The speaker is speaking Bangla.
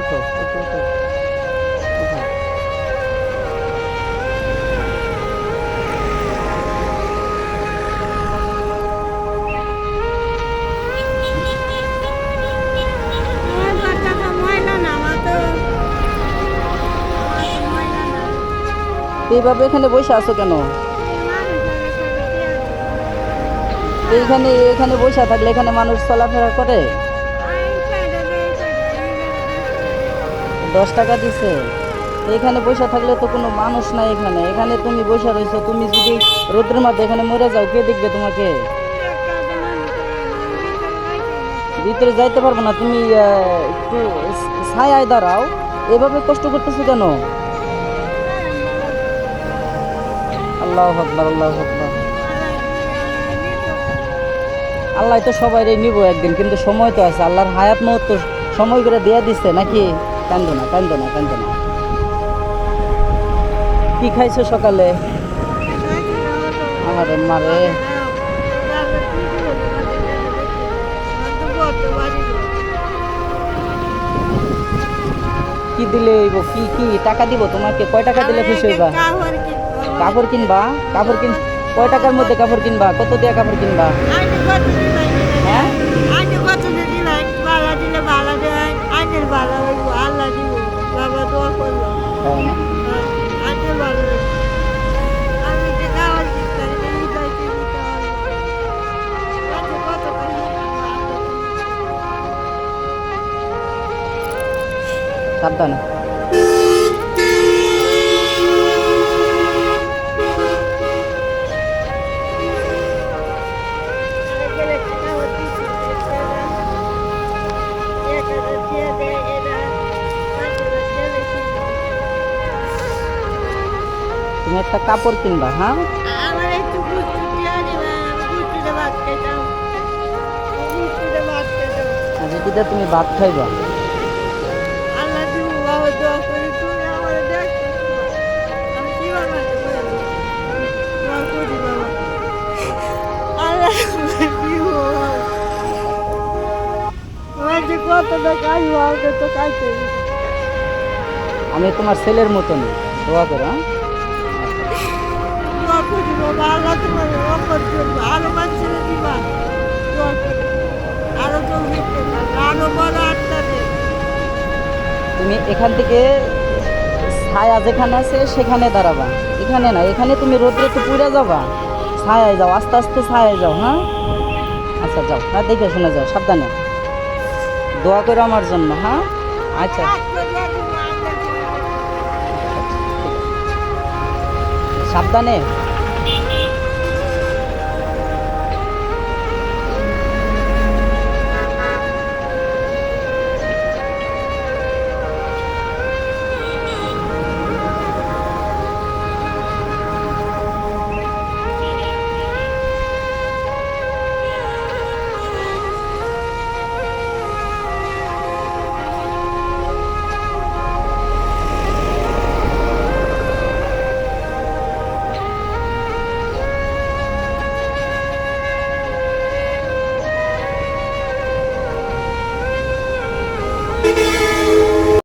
উঠো উঠো উঠো উঠো। আমার বাচ্চাটা ময়লা না, আমার তো ময়লা না। এইভাবে এখানে বসে আছো কেন? এই মানুষের এখানে কি আছে? এইখানে এখানে বসে থাকলে এখানে মানুষ চলাফেরা করে। এই সাইডে দে, এই সাইডে, এই জায়গাটা 10 টাকা দিছে। তো এখানে বসে থাকলে তো কোনো মানুষ নাই এখানে। এখানে তুমি বসে রয়েছো, তুমি যদি রোদ্রের মধ্যে এখানে মরে যাও কে দেখবে তোমাকে? একটা যে মানুষ ভিতরে যাইতে না। ভিতরে যাইতে পারবো না, তুমি একটু ছায়ায় দাঁড়াও। এভাবে কষ্ট করতেছো কেন? আল্লাহ আকবার, আল্লাহ আকবার। আল্লাহ তো সবাই নিব একদিন, কিন্তু সময় তো আছে। আল্লাহর হায়াত মহৎ তো সময় করে দেয়া দিচ্ছে নাকি? কান্দো না, কান্দো না, কান্দো না। কি খাইছো সকালে? আমার মারে কি দিলে হইব? কি কি টাকা দিব তোমাকে? কয় টাকা দিলে খুশি হইবা? কাপড় কিনবা? কাপড় কিন কয় টাকার মধ্যে কাপড় কিনবা? কত দিয়া কাপড় কিনবা? হ্যাঁ, তাই না? সাবধানে। তুমি একটা কাপড় কিনবা, হ্যাঁ? আমার একটু গুষ্টি দিয়ে দিবেন, আমি গুষ্টিতে ভাত খাইতাম, গুষ্টিতে ভাত খাইতাম। যেটা তুমি ভাত খাইবা। আল্লাহ দিব বাবা, দোয়া করি তুমি আমার দেখতেছো না। আমি কি বানাতে পারি? দোয়া করি বাবা, আল্লাহ তোমাকে দিব বাবা। আমার যে কতটা কাজ বাবা তো কাজতে আমি তোমার ছেলের মতন, দোয়া করো, হ্যাঁ? দোয়া করি বাবা, আল্লাহ তোমার রক্ষা করবে, আরো মানুষের দিবা। দোয়া করি আরো জলদি আরো বড় আত্মা দেয়। তুমি এখান থেকে ছায়া যেখানে আছে সেখানে দাঁড়াবা। এখানে না, এখানে তুমি রোদ্রে তো পুড়ে যাবা। ছায়ায় যাও, আস্তে আস্তে ছায়ায় যাও, হ্যাঁ? আচ্ছা যাও, হ্যাঁ, দেখে শুনে যাও, সাবধানে। দোয়া করো আমার জন্য, হ্যাঁ? আচ্ছা, সাবধানে।